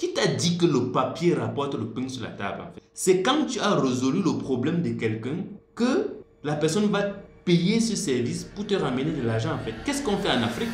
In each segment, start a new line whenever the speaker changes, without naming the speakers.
Qui t'a dit que le papier rapporte le pain sur la table en fait? C'est quand tu as résolu le problème de quelqu'un que la personne va payer ce service pour te ramener de l'argent en fait. Qu'est-ce qu'on fait en Afrique?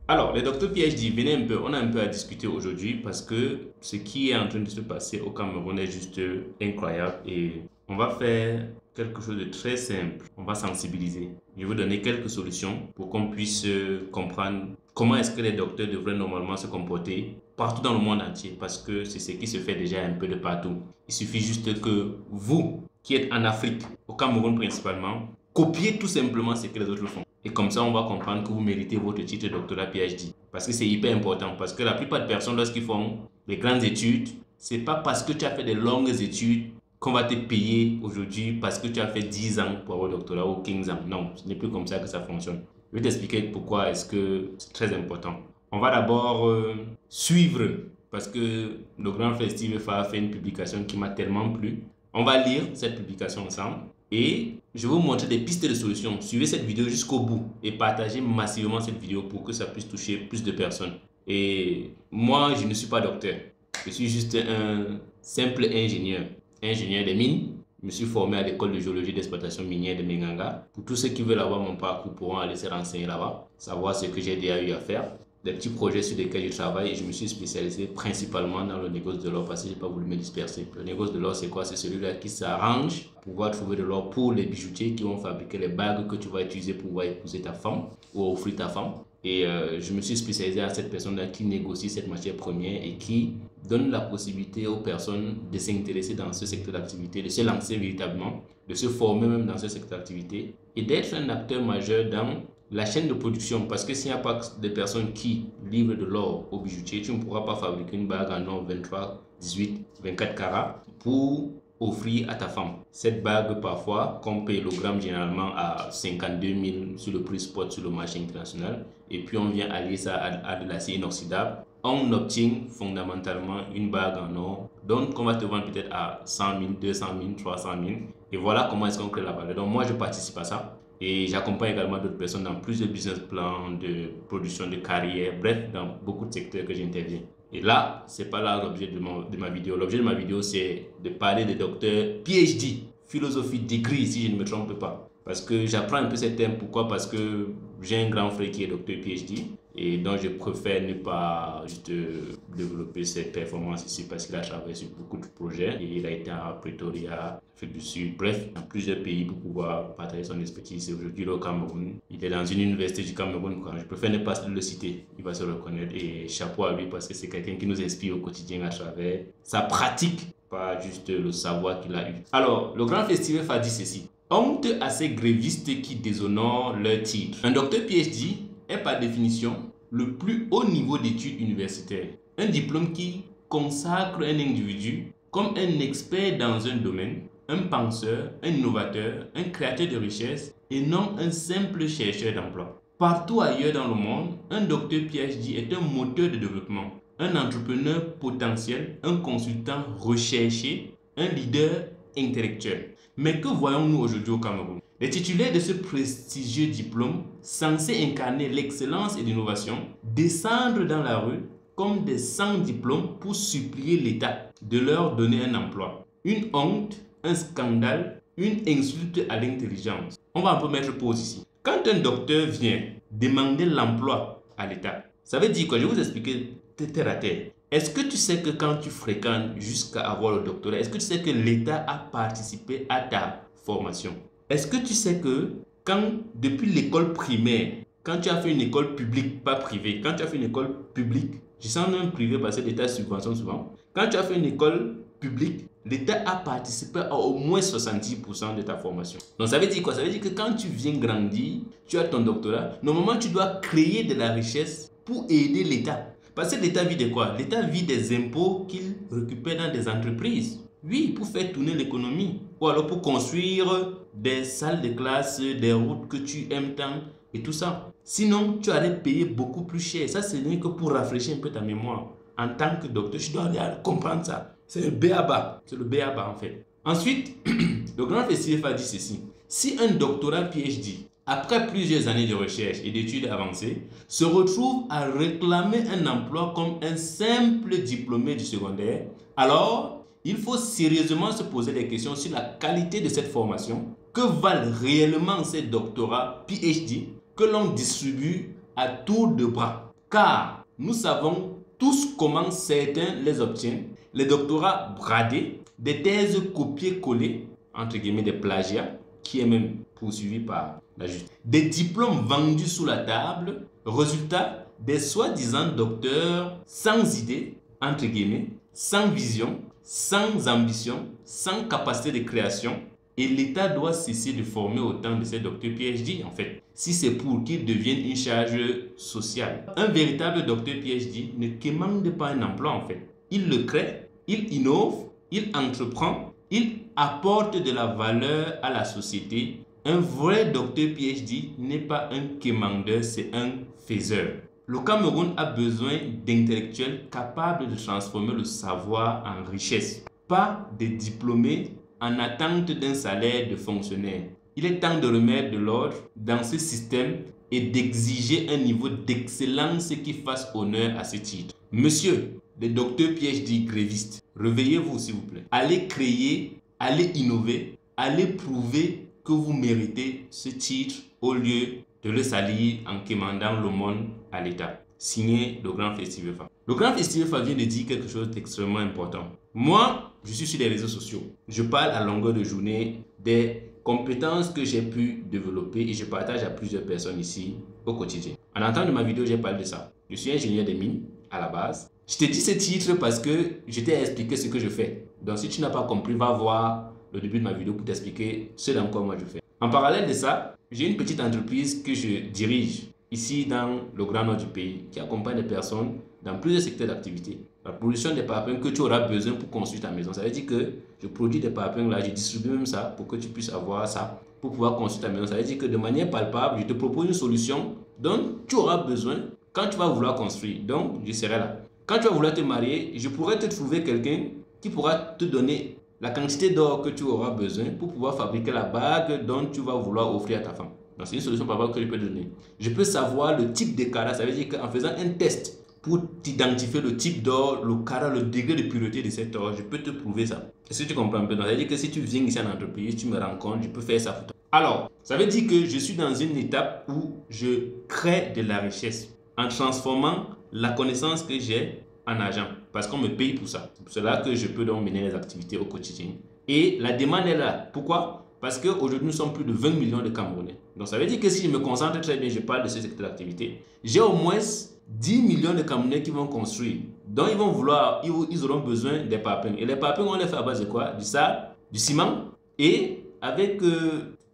Alors, les docteurs PhD, venez un peu, on a un peu à discuter aujourd'hui parce que ce qui est en train de se passer au Cameroun est juste incroyable et on va faire quelque chose de très simple. On va sensibiliser. Je vais vous donner quelques solutions pour qu'on puisse comprendre comment est-ce que les docteurs devraient normalement se comporter partout dans le monde entier parce que c'est ce qui se fait déjà un peu de partout. Il suffit juste que vous, qui êtes en Afrique, au Cameroun principalement, copiez tout simplement ce que les autres font. Et comme ça, on va comprendre que vous méritez votre titre de doctorat PhD. Parce que c'est hyper important. Parce que la plupart des personnes, lorsqu'ils font les grandes études, c'est pas parce que tu as fait des longues études qu'on va te payer aujourd'hui parce que tu as fait 10 ans pour avoir le doctorat ou 15 ans. Non, ce n'est plus comme ça que ça fonctionne. Je vais t'expliquer pourquoi est-ce que c'est très important. On va d'abord suivre, parce que le grand festival a fait une publication qui m'a tellement plu. On va lire cette publication ensemble. Et je vais vous montrer des pistes de solutions. Suivez cette vidéo jusqu'au bout et partagez massivement cette vidéo pour que ça puisse toucher plus de personnes. Et moi, je ne suis pas docteur. Je suis juste un simple ingénieur des mines. Je me suis formé à l'école de géologie d'exploitation minière de Menganga. Pour tous ceux qui veulent avoir mon parcours pourront aller se renseigner là-bas, savoir ce que j'ai déjà eu à faire. Des petits projets sur lesquels je travaille et je me suis spécialisé principalement dans le négoce de l'or parce que je n'ai pas voulu me disperser. Le négoce de l'or, c'est quoi? C'est celui-là qui s'arrange pour pouvoir trouver de l'or pour les bijoutiers qui vont fabriquer les bagues que tu vas utiliser pour pouvoir épouser ta femme ou offrir ta femme. Et je me suis spécialisé à cette personne-là qui négocie cette matière première et qui donne la possibilité aux personnes de s'intéresser dans ce secteur d'activité, de se lancer véritablement, de se former même dans ce secteur d'activité et d'être un acteur majeur dans la chaîne de production, parce que s'il n'y a pas des personnes qui livrent de l'or aux bijoutiers, tu ne pourras pas fabriquer une bague en or 23, 18, 24 carats pour offrir à ta femme. Cette bague, parfois, qu'on paye le gramme généralement à 52 000 sur le prix spot sur le marché international, et puis on vient allier ça à de l'acier inoxydable, on obtient fondamentalement une bague en or, donc on va te vendre peut-être à 100 000, 200 000, 300 000, et voilà comment est-ce qu'on crée la valeur. Donc moi, je participe à ça. Et j'accompagne également d'autres personnes dans plusieurs business plans de production de carrière, bref, dans beaucoup de secteurs que j'interviens. Et là, ce n'est pas là l'objet de ma vidéo. L'objet de ma vidéo, c'est de parler des docteurs PhD, philosophie degree, si je ne me trompe pas. Parce que j'apprends un peu ces thèmes. Pourquoi? Parce que j'ai un grand frère qui est docteur PhD. Et donc, je préfère ne pas juste développer ses performances ici parce qu'il a travaillé sur beaucoup de projets. Et il a été à Pretoria, Afrique du Sud, bref, dans plusieurs pays pour pouvoir partager son expertise. Et aujourd'hui, au Cameroun, il est dans une université du Cameroun. Je préfère ne pas le citer, il va se reconnaître. Et chapeau à lui parce que c'est quelqu'un qui nous inspire au quotidien à travers sa pratique, pas juste le savoir qu'il a eu. Alors, le grand festival a dit ceci. Honte à ces grévistes qui déshonorent leur titre. Un docteur PhD est par définition le plus haut niveau d'études universitaires. Un diplôme qui consacre un individu comme un expert dans un domaine, un penseur, un innovateur, un créateur de richesse et non un simple chercheur d'emploi. Partout ailleurs dans le monde, un docteur PhD est un moteur de développement, un entrepreneur potentiel, un consultant recherché, un leader intellectuel. Mais que voyons-nous aujourd'hui au Cameroun? Les titulaires de ce prestigieux diplôme, censés incarner l'excellence et l'innovation, descendent dans la rue comme des sans-diplômes pour supplier l'État de leur donner un emploi. Une honte, un scandale, une insulte à l'intelligence. On va un peu mettre pause ici. Quand un docteur vient demander l'emploi à l'État, ça veut dire quoi? Je vais vous expliquer terre à terre. Est-ce que tu sais que quand tu fréquentes jusqu'à avoir le doctorat, est-ce que tu sais que l'État a participé à ta formation? Est-ce que tu sais que quand, depuis l'école primaire, quand tu as fait une école publique, pas privée, quand tu as fait une école publique, je sens même privé parce que l'État subventionne souvent, quand tu as fait une école publique, l'État a participé à au moins 70% de ta formation. Donc ça veut dire quoi? Ça veut dire que quand tu viens grandir, tu as ton doctorat, normalement tu dois créer de la richesse pour aider l'État. Parce que l'État vit de quoi? L'État vit des impôts qu'il récupère dans des entreprises. Oui, pour faire tourner l'économie. Ou alors pour construire des salles de classe, des routes que tu aimes tant et tout ça. Sinon, tu allais payer beaucoup plus cher. Ça, ce n'est que pour rafraîchir un peu ta mémoire. En tant que docteur, tu dois aller comprendre ça. C'est le b.a.-ba. C'est le b.a.-ba en fait. Ensuite, le grand festival a dit ceci. Si un doctorat PhD après plusieurs années de recherche et d'études avancées, se retrouve à réclamer un emploi comme un simple diplômé du secondaire, alors il faut sérieusement se poser des questions sur la qualité de cette formation. Que valent réellement ces doctorats PhD que l'on distribue à tour de bras? Car nous savons tous comment certains les obtiennent. Les doctorats bradés, des thèses copiées-collées, entre guillemets des plagiats, qui est même poursuivi par la justice. Des diplômes vendus sous la table, résultat des soi-disant docteurs sans idée, entre guillemets, sans vision, sans ambition, sans capacité de création. Et l'État doit cesser de former autant de ces docteurs PhD, en fait, si c'est pour qu'ils deviennent une charge sociale. Un véritable docteur PhD ne commande pas un emploi, en fait. Il le crée, il innove, il entreprend, il apporte de la valeur à la société. Un vrai docteur PhD n'est pas un quémandeur, c'est un faiseur. Le Cameroun a besoin d'intellectuels capables de transformer le savoir en richesse, pas des diplômés en attente d'un salaire de fonctionnaire. Il est temps de remettre de l'ordre dans ce système et d'exiger un niveau d'excellence qui fasse honneur à ce titre. Monsieur, les docteurs PhD grévistes, réveillez-vous s'il vous plaît. Allez créer, allez innover, allez prouver que vous méritez ce titre au lieu de le salir en quémandant le monde à l'État. Signé le Grand Festival FA. Le Grand Festival FA vient de dire quelque chose d'extrêmement important. Moi, je suis sur les réseaux sociaux. Je parle à longueur de journée des compétences que j'ai pu développer et je partage à plusieurs personnes ici au quotidien. En entendant de ma vidéo, j'ai parlé de ça. Je suis ingénieur des mines à la base. Je t'ai dit ce titre parce que je t'ai expliqué ce que je fais. Donc si tu n'as pas compris, va voir le début de ma vidéo pour t'expliquer ce dans quoi moi je fais. En parallèle de ça, j'ai une petite entreprise que je dirige ici dans le grand nord du pays qui accompagne les personnes dans plusieurs secteurs d'activité. La production des parpaings que tu auras besoin pour construire ta maison. Ça veut dire que je produis des parpaings là, je distribue même ça pour que tu puisses avoir ça pour pouvoir construire ta maison. Ça veut dire que de manière palpable, je te propose une solution dont tu auras besoin quand tu vas vouloir construire. Donc, je serai là. Quand tu vas vouloir te marier, je pourrais te trouver quelqu'un qui pourra te donner la quantité d'or que tu auras besoin pour pouvoir fabriquer la bague dont tu vas vouloir offrir à ta femme. Donc, c'est une solution palpable que je peux te donner. Je peux savoir le type de carat. Ça veut dire qu'en faisant un test pour t'identifier le type d'or, le carat, le degré de pureté de cet or, je peux te prouver ça. Est-ce que tu comprends un peu? Donc, ça veut dire que si tu viens ici en entreprise, tu me rencontres, je peux faire ça pour toi. Alors, ça veut dire que je suis dans une étape où je crée de la richesse en transformant la connaissance que j'ai en argent parce qu'on me paye pour ça. C'est pour cela que je peux donc mener les activités au quotidien. Et la demande est là. Pourquoi? Parce qu'aujourd'hui, nous sommes plus de 20 millions de Camerounais. Donc, ça veut dire que si je me concentre très bien, je parle de ce secteur d'activité, j'ai au moins 10 millions de Camerounais qui vont construire. Donc, ils vont vouloir, ils auront besoin des parpaings. Et les parpaings, on les fait à base de quoi? Du sable, du ciment et avec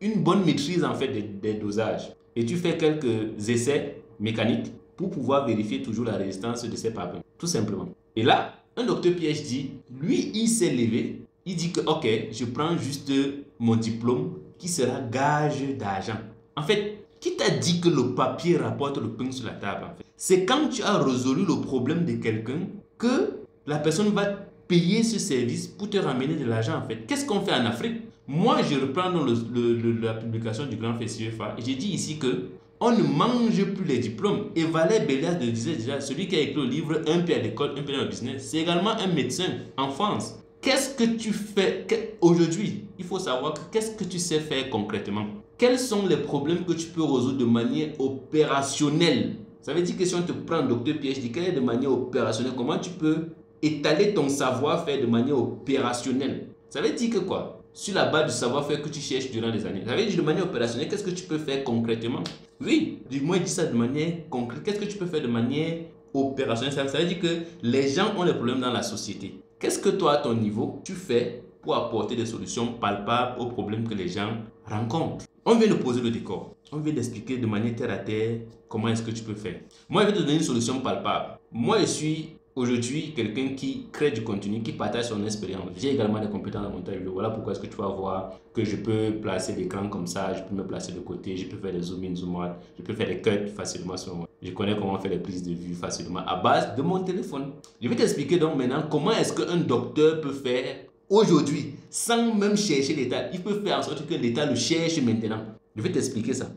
une bonne maîtrise en fait des dosages. Et tu fais quelques essais mécaniques pour pouvoir vérifier toujours la résistance de ces parpaings. Tout simplement. Et là, un docteur PhD, lui, il s'est levé. Il dit que, ok, je prends juste mon diplôme qui sera gage d'argent. En fait, qui t'a dit que le papier rapporte le pain sur la table en fait? C'est quand tu as résolu le problème de quelqu'un que la personne va payer ce service pour te ramener de l'argent en fait. Qu'est-ce qu'on fait en Afrique? Moi, je reprends dans la publication du Grand Festival FA et j'ai dit ici que on ne mange plus les diplômes. Et Valère Bélias disait déjà, celui qui a écrit le livre Un pied à l'école, un pied dans le business, c'est également un médecin en France. Qu'est-ce que tu fais aujourd'hui? Il faut savoir qu'est-ce que tu sais faire concrètement. Quels sont les problèmes que tu peux résoudre de manière opérationnelle? Ça veut dire que si on te prend un docteur PhD, quelle est de manière opérationnelle? Comment tu peux étaler ton savoir-faire de manière opérationnelle? Ça veut dire que quoi? Sur la base du savoir-faire que tu cherches durant des années. Ça veut dire de manière opérationnelle, qu'est-ce que tu peux faire concrètement? Oui, dis-moi, dis ça de manière concrète. Qu'est-ce que tu peux faire de manière opérationnelle? Ça veut dire que les gens ont des problèmes dans la société. Qu'est-ce que toi, à ton niveau, tu fais pour apporter des solutions palpables aux problèmes que les gens rencontrent? On vient de poser le décor. On vient d'expliquer de manière terre à terre comment est-ce que tu peux faire. Moi, je vais te donner une solution palpable. Moi, je suis aujourd'hui quelqu'un qui crée du contenu, qui partage son expérience. J'ai également des compétences en montage vidéo. Voilà pourquoi est-ce que tu vas voir que je peux placer l'écran comme ça, je peux me placer de côté, je peux faire des zoom in, zoom out, je peux faire des cuts facilement sur moi. Je connais comment faire les prises de vue facilement à base de mon téléphone. Je vais t'expliquer donc maintenant comment est-ce qu'un docteur peut faire aujourd'hui sans même chercher l'État. Il peut faire en sorte que l'État le cherche maintenant. Je vais t'expliquer ça.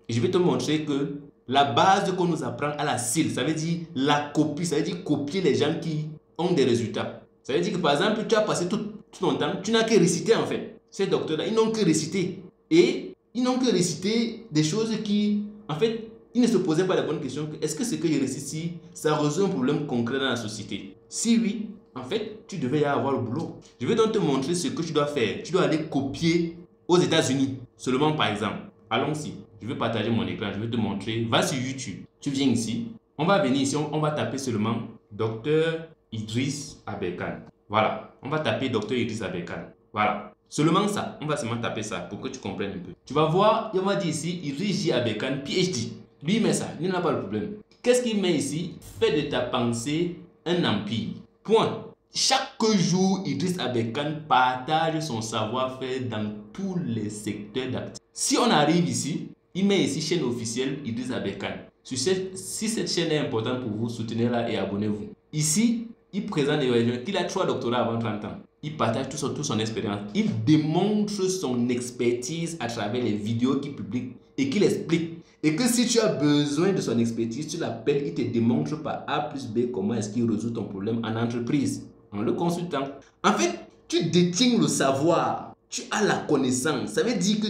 Et je vais te montrer que la base qu'on nous apprend à la CIL, ça veut dire la copie, ça veut dire copier les gens qui ont des résultats. Ça veut dire que par exemple, tu as passé tout ton temps, tu n'as que récité en fait. Ces docteurs-là, ils n'ont que récité. Et ils n'ont que récité des choses qui, en fait, ils ne se posaient pas la bonne question. Est-ce que ce que je récite ici, ça résout un problème concret dans la société? Si oui, en fait, tu devais y avoir le boulot. Je vais donc te montrer ce que tu dois faire. Tu dois aller copier aux États-Unis, seulement par exemple. Allons-y. Je vais partager mon écran. Je vais te montrer. Va sur YouTube. Tu viens ici. On va venir ici. On va taper seulement Dr Idriss Aberkane. Voilà. On va taper Dr Idriss Aberkane. Voilà. Seulement ça. On va seulement taper ça pour que tu comprennes un peu. Tu vas voir. On va dire ici Idriss J. Aberkane, PhD. Lui, il met ça. Il n'a pas de problème. Qu'est-ce qu'il met ici? Fais de ta pensée un empire. Point. Chaque jour, Idriss Aberkane partage son savoir-faire dans tous les secteurs d'activité. Si on arrive ici, il met ici chaîne officielle Idriss Aberkane. Si cette chaîne est importante pour vous, soutenez-la et abonnez-vous. Ici, il présente des régions qu'il a 3 doctorats avant 30 ans. Il partage toute son expérience. Il démontre son expertise à travers les vidéos qu'il publie et qu'il explique. Et que si tu as besoin de son expertise, tu l'appelles, il te démontre par A plus B comment est-ce qu'il résout ton problème en entreprise, en le consultant. En fait, tu détiens le savoir, tu as la connaissance. Ça veut dire que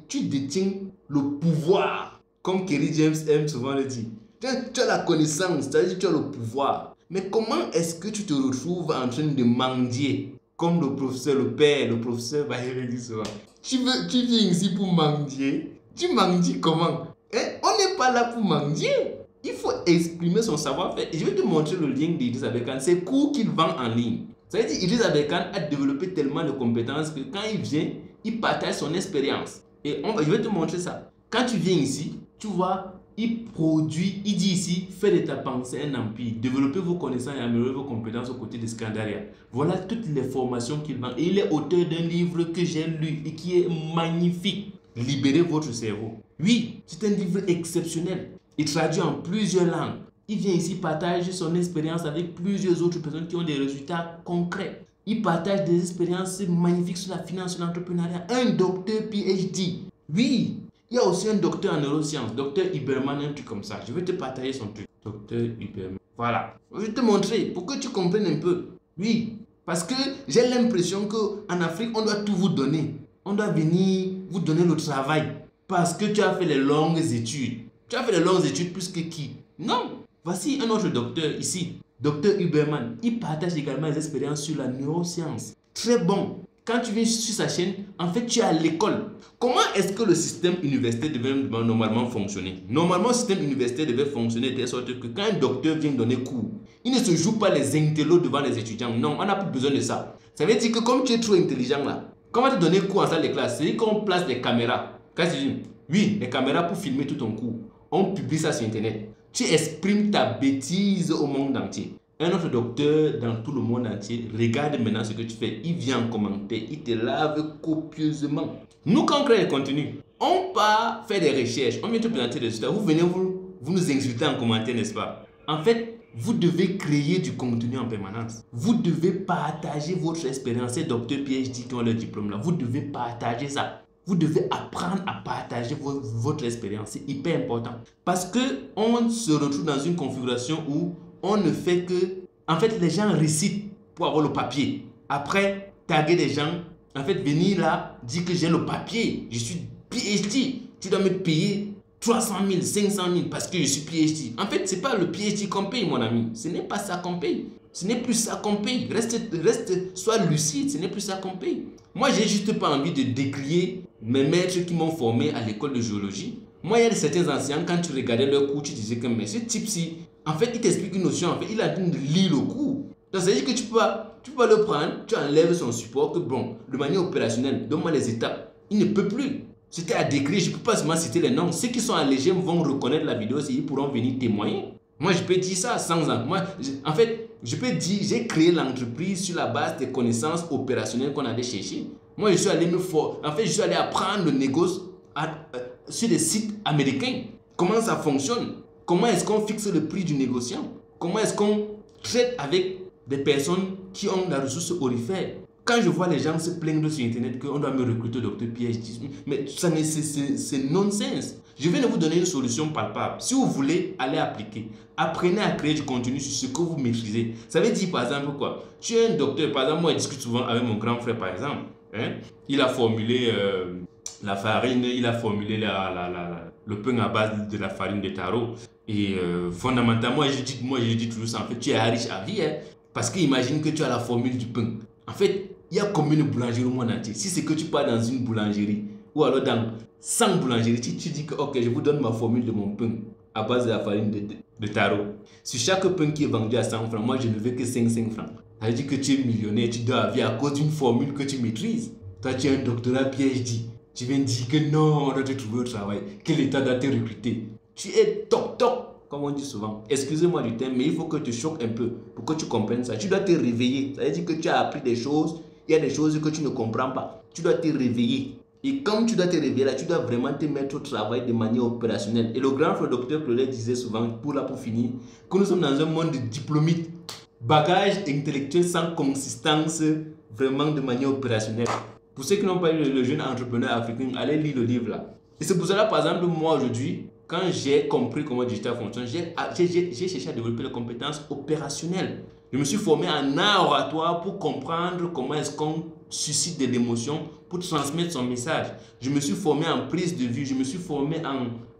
tu détiens le pouvoir. Comme Kerry James aime souvent le dire. Tu as la connaissance, ça veut dire que tu as le pouvoir. Mais comment est-ce que tu te retrouves en train de mendier? Comme le professeur, le père, le professeur Bahir dit souvent. Tu viens ici pour mendier? Tu mendies comment? On n'est pas là pour mendier. Il faut exprimer son savoir-faire. Je vais te montrer le lien d'Idriss Aberkane. C'est cours qu'il vend en ligne. Ça veut dire qu'Idriss Aberkane a développé tellement de compétences que quand il vient, il partage son expérience. Et je vais te montrer ça. Quand tu viens ici, tu vois, il produit, il dit ici, faites de ta pensée un empire. Développez vos connaissances et améliorez vos compétences aux côtés de Scandaria. Voilà toutes les formations qu'il vend. Et il est auteur d'un livre que j'ai lu et qui est magnifique. Libérez votre cerveau. Oui, c'est un livre exceptionnel. Il traduit en plusieurs langues. Il vient ici partager son expérience avec plusieurs autres personnes qui ont des résultats concrets. Il partage des expériences magnifiques sur la finance, sur l'entrepreneuriat. Un docteur PhD. Oui, il y a aussi un docteur en neurosciences, docteur Huberman, un truc comme ça. Je vais te partager son truc. Docteur Huberman. Voilà. Je vais te montrer pour que tu comprennes un peu. Oui, parce que j'ai l'impression qu'en Afrique, on doit tout vous donner. On doit venir vous donner le travail parce que tu as fait les longues études. Tu as fait les longues études plus que qui? Non. Voici un autre docteur ici, docteur Huberman. Il partage également des expériences sur la neuroscience. Très bon. Quand tu viens sur sa chaîne, en fait, tu es à l'école. Comment est-ce que le système universitaire devait normalement fonctionner? Normalement, le système universitaire devait fonctionner de telle sorte que quand un docteur vient donner cours, il ne se joue pas les intellos devant les étudiants. Non, on n'a plus besoin de ça. Ça veut dire que comme tu es trop intelligent là, comment te donner cours en salle de classe? C'est qu'on place des caméras. Quand tu dis, oui, les caméras pour filmer tout ton cours. On publie ça sur Internet. Tu exprimes ta bêtise au monde entier. Un autre docteur dans tout le monde entier regarde maintenant ce que tu fais. Il vient en commenter, il te lave copieusement. Nous, quand on crée des contenus, on part faire des recherches, on vient te présenter des résultats. Vous venez, vous nous insultez en commentaire, n'est-ce pas? En fait, vous devez créer du contenu en permanence. Vous devez partager votre expérience. Ces docteurs PhD qui ont leur diplôme là, vous devez partager ça. Vous devez apprendre à partager votre expérience. C'est hyper important. Parce qu'on se retrouve dans une configuration où on ne fait que... En fait, les gens récitent pour avoir le papier. Après, taguer des gens. En fait, venir là, dire que j'ai le papier. Je suis PhD. Tu dois me payer 300 000, 500 000 parce que je suis PhD. En fait, ce n'est pas le PhD qu'on paye, mon ami. Ce n'est pas ça qu'on paye. Ce n'est plus ça qu'on paye. Sois lucide, ce n'est plus ça qu'on paye. Moi, j'ai juste pas envie de décrier mes maîtres qui m'ont formé à l'école de géologie. Moi, il y a certains anciens, quand tu regardais leur cours, tu disais que mais ce type-ci, en fait, il t'explique une notion, en fait, il a en train de lire le cours. Donc, ça veut dire que tu peux le prendre, tu enlèves son support, que bon, de manière opérationnelle, donne-moi les étapes. Il ne peut plus. C'était à décrire, je ne peux pas seulement citer les noms. Ceux qui sont allégés vont reconnaître la vidéo, ils pourront venir témoigner. Moi, je peux dire ça sans... En fait, je peux dire, j'ai créé l'entreprise sur la base des connaissances opérationnelles qu'on avait cherchées. Moi, je suis allé je suis allé apprendre le négoce sur des sites américains. Comment ça fonctionne? Comment est-ce qu'on fixe le prix du négociant? Comment est-ce qu'on traite avec des personnes qui ont la ressource aurifère? Quand je vois les gens se plaindre sur Internet qu'on doit me recruter au docteur PhD, mais c'est nonsense. Je viens de vous donner une solution palpable. Si vous voulez aller appliquer, apprenez à créer du contenu sur ce que vous maîtrisez. Ça veut dire par exemple quoi? Tu es un docteur, par exemple, moi je discute souvent avec mon grand frère par exemple. Hein? Il a formulé la farine, il a formulé le pain à base de la farine de taro. Et fondamentalement, moi je dis toujours ça, en fait, tu es riche à vie. Hein? Parce qu'imagine que tu as la formule du pain. En fait, il y a combien de boulangeries au monde entier? Si c'est que tu pars dans une boulangerie ou alors dans 100 boulangeries, tu dis que ok, je vous donne ma formule de mon pain à base de la farine de taro. Sur chaque pain qui est vendu à 100 francs, moi je ne veux que 5 francs. Ça veut dire que tu es millionnaire, tu dois vivre à cause d'une formule que tu maîtrises. Toi, tu as un doctorat PhD. Tu viens dire que non, on doit te trouver au travail, que l'État doit te recruter. Tu es toc, comme on dit souvent. Excusez-moi du terme, mais il faut que tu choques un peu pour que tu comprennes ça. Tu dois te réveiller. Ça veut dire que tu as appris des choses. Il y a des choses que tu ne comprends pas. Tu dois te réveiller. Et comme tu dois te réveiller là, tu dois vraiment te mettre au travail de manière opérationnelle. Et le grand frère docteur Claudet disait souvent, pour finir, que nous sommes dans un monde de diplômites. Bagage intellectuel sans consistance, vraiment de manière opérationnelle. Pour ceux qui n'ont pas lu le jeune entrepreneur africain, allez lire le livre là. Et c'est pour cela, par exemple, moi aujourd'hui, quand j'ai compris comment le digital fonctionne, j'ai cherché à développer les compétences opérationnelles. Je me suis formé en art oratoire pour comprendre comment est-ce qu'on suscite de l'émotion pour transmettre son message. Je me suis formé en prise de vue, je me suis formé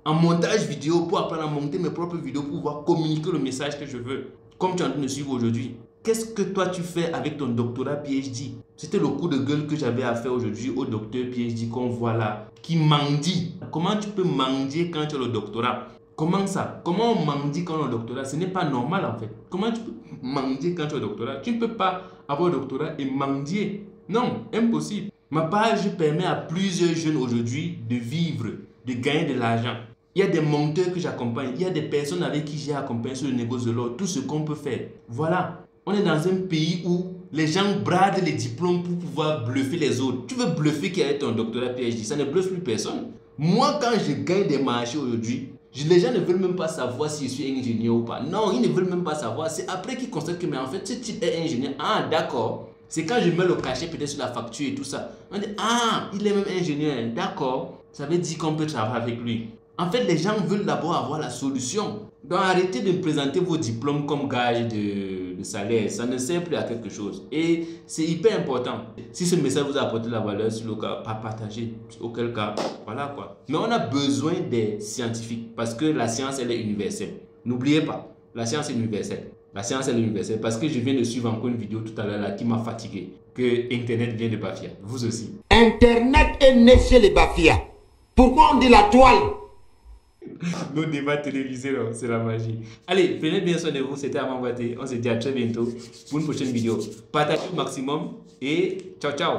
en montage vidéo pour apprendre à monter mes propres vidéos pour pouvoir communiquer le message que je veux. Comme tu es en train de suivre aujourd'hui. Qu'est-ce que toi tu fais avec ton doctorat PhD? C'était le coup de gueule que j'avais à faire aujourd'hui au docteur PhD qu'on voit là, qui mendie. Comment tu peux mendier quand tu as le doctorat? Comment ça? Comment on mendie quand on a le doctorat? Ce n'est pas normal en fait. Comment tu peux mendier quand tu as le doctorat? Tu ne peux pas avoir le doctorat et mendier. Non, impossible. Ma page permet à plusieurs jeunes aujourd'hui de vivre, de gagner de l'argent. Il y a des monteurs que j'accompagne, il y a des personnes avec qui j'ai accompagné sur le négoce de l'or, tout ce qu'on peut faire. Voilà. On est dans un pays où les gens bradent les diplômes pour pouvoir bluffer les autres. Tu veux bluffer qui a ton doctorat PhD, ça ne bluffe plus personne. Moi, quand je gagne des marchés aujourd'hui, les gens ne veulent même pas savoir si je suis ingénieur ou pas. Non, ils ne veulent même pas savoir. C'est après qu'ils constatent que, mais en fait, ce type est ingénieur. Ah, d'accord. C'est quand je mets le cachet peut-être sur la facture et tout ça. On dit, ah, il est même ingénieur. D'accord. Ça veut dire qu'on peut travailler avec lui. En fait, les gens veulent d'abord avoir la solution. Donc, arrêtez de présenter vos diplômes comme gage de salaire. Ça ne sert plus à quelque chose. Et c'est hyper important. Si ce message vous a apporté de la valeur, sur le cas, pas partager. Auquel cas, voilà quoi. Mais on a besoin des scientifiques parce que la science, elle est universelle. N'oubliez pas, la science est universelle. La science, elle est universelle parce que je viens de suivre encore une vidéo tout à l'heure là qui m'a fatigué. Que Internet vient de Bafia. Vous aussi.
Internet est né chez les Bafia. Pourquoi on dit la toile?
Nos débats télévisés, c'est la magie. Allez, prenez bien soin de vous. C'était Armand Boité. On se dit à très bientôt pour une prochaine vidéo. Partagez au maximum et ciao, ciao.